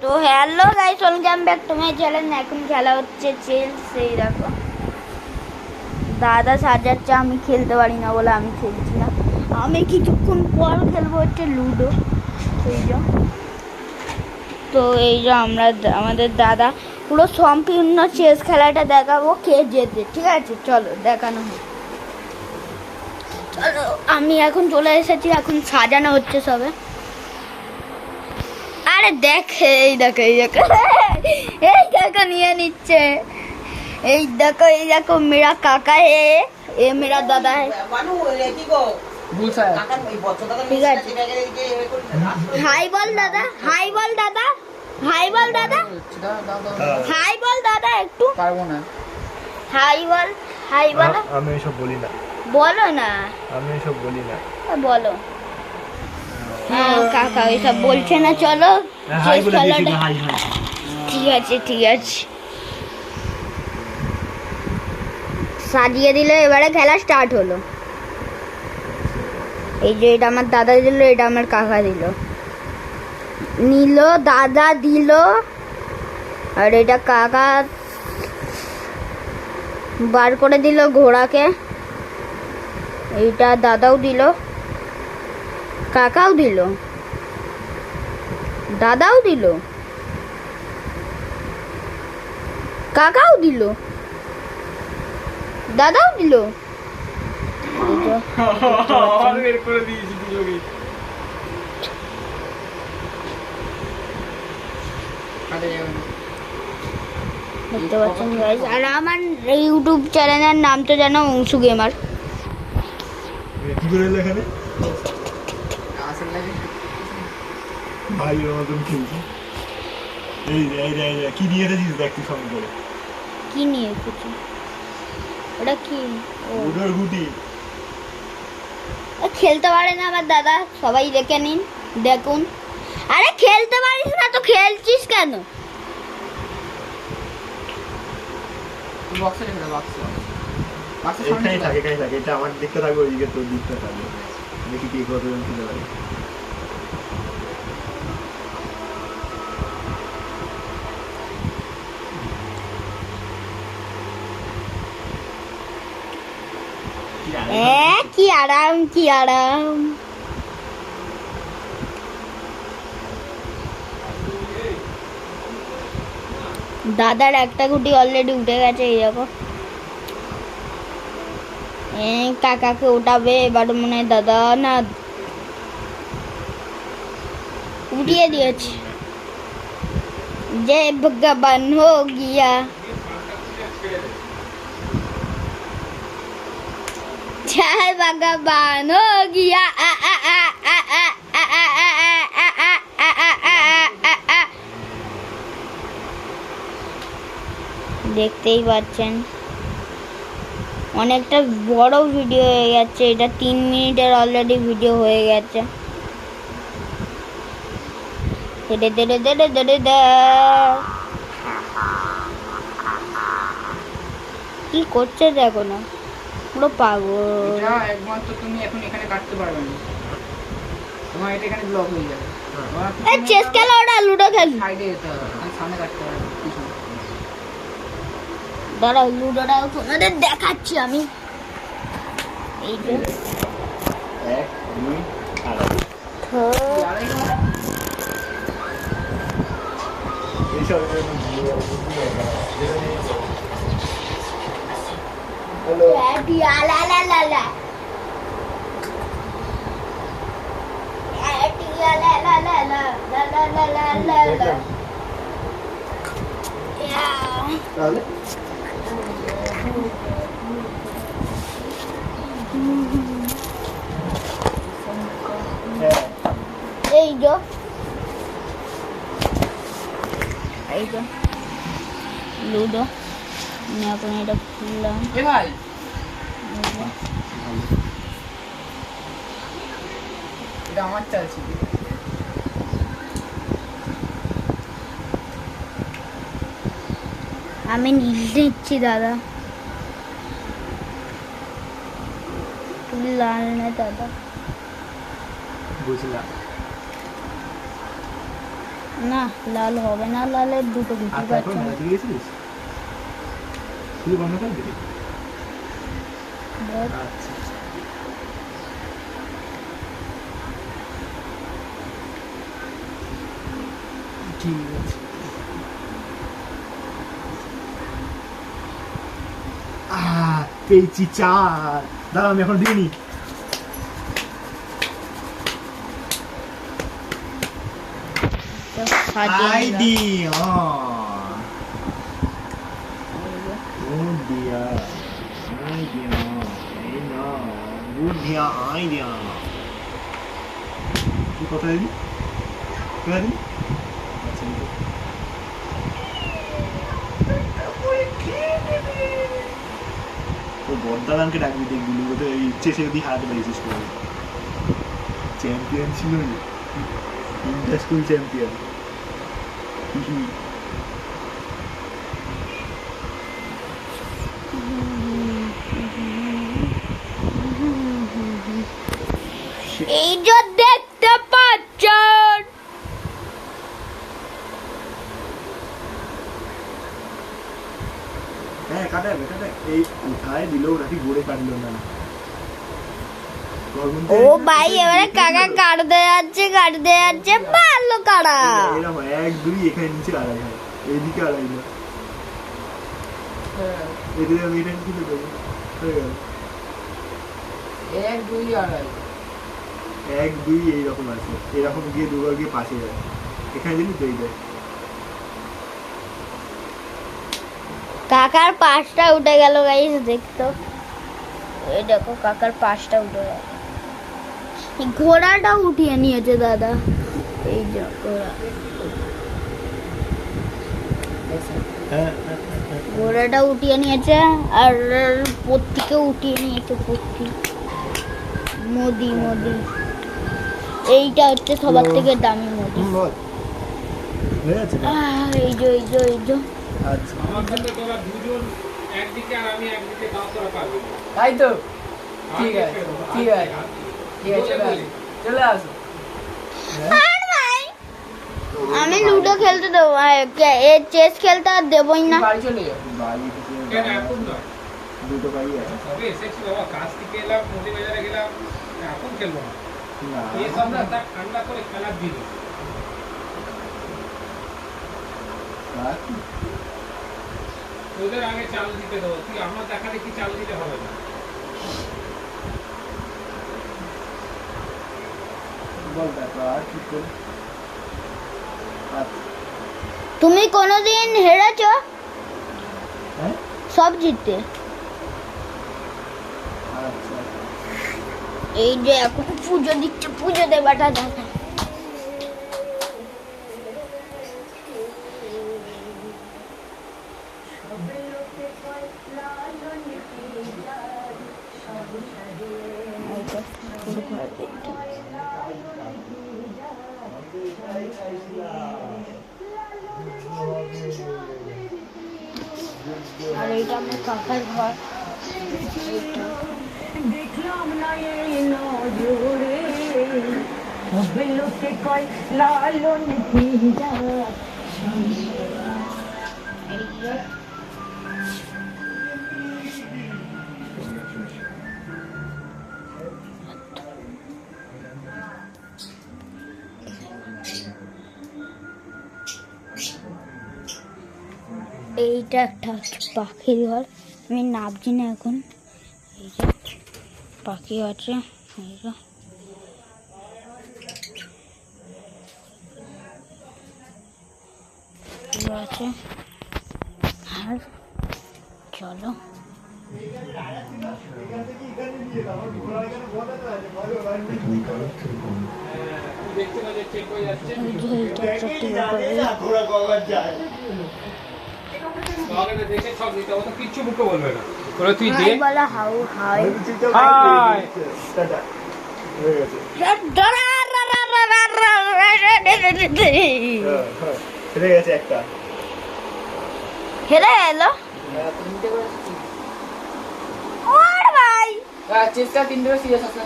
তো hello guys, welcome back to my channel. এখন খেলা হচ্ছে চেস। এই দেখো দাদা সাজাচ্ছে, আমি খেলতে পারি না বলে আমি খেলছি না। আমি কিছুক্ষণ পর খেলবো হচ্ছে লুডো। এই যে আমরা আমাদের দাদা পুরো সম্পূর্ণ চেস খেলাটা দেখাবো, কে জেতে। ঠিক আছে, চলো দেখানো হোক। চলো, আমি এখন চলে এসেছি, এখন সাজানো হচ্ছে সবে। আরে দেখ, এই দেখো এই দেখো এই দেখো নিয়ে নিচ্ছে। এই দেখো মেরা কাকা হে, এ মেরা দাদা হে। ঠিক আছে, হাই বল দাদা, হাই বল দাদা, হাই বল দাদা, হাই বল দাদা, একটু পারবো না। হাই বল, হাই বলো। আমি এসব বলি না, বলো না, আমি এসব বলি না। বলো। হ্যাঁ কাকা ওইসব বলছে না, চলো হাই বলে খেলাটা। দিয়েছি, হাই হাই। ঠিক আছে ঠিক আছে, সাজিয়ে দিলে এবারে খেলা স্টার্ট হলো। এই যে এটা আমার দাদা দিল, এটা আমার কাকা দিল, নিল দাদা দিল, আর এটা কাকা বার করে দিল ঘোড়াকে। এইটা দাদাও দিল, কাকাও দিল, দাদাও দিল, কাকাও দিল, দাদাও দিল। বের করে দিয়েছি দুটোকে। দেখতে পাচ্ছেন গাইস, আর আমার ইউটিউব চ্যানেলের নাম তো জানো, অংশু গেমার। কি করে এলো এখানে? আসলে ভাই ওর মতন খেলছি। এই রে, এই রে, এই রে, কি নিয়ে এসেছিস দেখ তুই সঙ্গে করে। কি নিয়ে এসেছি? ওটা কি? ও উডোর গুটি। খেলতে পারে না আমার দাদা, সবাই দেখে নিন, দেখুন। আরে খেলতে পারিস না তো খেলছিস কেন? বক্সে রেখে দাও, বক্সে বক্সে এখানেই থাকে, এখানেই থাকে। এটা আমার দিকটা থাকবে, ওইদিকে তোর দিকটা থাকবে। দেখি কে কতজন খেলতে পারে। কি আরাম, কি আরাম। দাদার একটা গুটি অলরেডি উঠে গেছে, এই দেখো। কাকাকে উঠাবে এবার, মনে হয় দাদা না উঠিয়ে দিয়েছে। জয় ভগবান হো গিয়া, জয় ভগবান হো গিয়া। দেখতেই পাচ্ছেন অনেকটা বড় ভিডিও হয়ে গেছে, এটা 3 মিনিটের অলরেডি ভিডিও হয়ে গেছে। কি করছে দেখো না, পুরো পাগল। এটা একমাত্র তুমি এখন এখানে কাটতে পারবে না, তোমার এটা এখানে ব্লক হয়ে যাবে। এই চেস খেলা, ওটা লুডো খেল। সাইডে যেতে হবে, আমি সামনে কাটতে পারবে না, পিছনে। দাঁড়াও, লুডোটাও তোমাদের দেখাচ্ছি আমি। এই যে 1 2 3 আড়াই ঘন্টা। এইসব হ্যালো। লা লা লা লা, লা লা লা লা লা লা লা লা লা লা। তাহলে এই যে এই যে লুডো, আমি এখন এটা খুললাম। এ ভাই, এটা আমার চালছি। আমি নিচ্ছি দাদা, তুমি লাল না দাদা। বুঝলাম। না লাল হবে না, লালের দুটো গুটি আর তারপর পাচ্ছে না। ভাজি গেছিলিস তুই বন্ধ করে দিবি দেখ, আচ্ছা ঠিক আছে পেয়েছি চার দাঁড়া আমি এখন দিইনি তো সাজিয়ে নিলাম। আইডি গুড দিয়া আইডিয়া এই না গুড দিয়া আইডিয়া তুই কথা দিবি কোথায় দিবি আচ্ছা তো বর্দাদানকে ডাকবি দেখবি ওদের ইচ্ছে সে যদি হাত পেয়েছিস করে চ্যাম্পিয়ন ছিল ইন্টার স্কুল চ্যাম্পিয়ন এই যে দেখতে পাচ্ছেন, হ্যাঁ কাটা যাবে কাটা এই কোথায় দিল নাকি ঘুরে কাটলো না ও ভাই এবারে কাকা কাটতে যাচ্ছে ভালো কাটা। এরকম এক দুই এখানে নিচে আড়াই হয় এইদিকে আড়াই না এদের আমি এটা কিছু দেবো হয়ে গেল 1 2 আড়াই এক দুই এইরকম আছে এরকম গিয়ে দুবার গিয়ে পাশে যায় এখানে দিলি তো এই যায় কাকার পাশটা উঠে গেল গাইস, দেখতো এই দেখো কাকার পাশটা উঠে গেল। এই ঘোড়াটা উঠিয়ে নিয়েছে দাদা, এই যে ঘোড়া, হ্যাঁ ঘোড়াটা উঠিয়ে নিয়েছে আর পত্তিকে উঠিয়ে নিয়েছে, পত্তি মোদি এইটা হচ্ছে সবার থেকে দামি মোদি। বল হয়ে যাচ্ছে না? এই যে আচ্ছা আমার সাথে তোরা দুজন একদিকে আর আমি একদিকে তাও তোরা পারবি না। তাই তো ঠিক আগে আছে ফেরো, ঠিক আগে আছে ফেরো। ঠিক আছে বলে বলি। চলে আসো আর ভাই আমি লুডো খেলতে দেবো, চেস খেলতে আর দেবই না। বাড়ি চলে যাও বাড়ি থেকে কেন এখন নয়? দুটো বাড়ি আছে তবে এসেছি বাবা, কাজ থেকে এলাম, নদী বাজারে গেলাম, এখন খেলবো না। না এই সব না তা ঠান্ডা করে খেলার জিনিস। তোদের আগে চাল দিতে দেবো, তুই আমার দেখা দেখি চাল দিতে হবে না। বল ব্যাপার কি করে আচ্ছা তুমি কোনোদিন হেরেছো? হ্যাঁ সব জিতে। আচ্ছা এই যে এখন পুজো দিচ্ছে, পুজো দেবাটা দাদা। আর এইটা আমার কাকার ঘর। এইটা দেখলাম না এই নজরে সবে লোকে কয় লালন ভিজা এইটা একটা হচ্ছে পাখির ঘর, আমি নামছি না এখন। এই যে পাখি আছে, এই যে আছে। আর চলো তুই দেখতে পাচ্ছিস চেক হয়ে যাচ্ছে। এই যে এইটা একটা টিভি করে। তাহলে এটা দেখে সব দিতে হবে, তো কিচ্ছু মুখে বলবে না। ওরা তুই দে। হাই বলা হাউ হাই। হাই। টাটা হয়ে গেছে হেরে গেছে একটা হেরে এলো তিনটে করে ওর ভাই। চেষ্টা তিনটে করে সিরিয়াস আসলে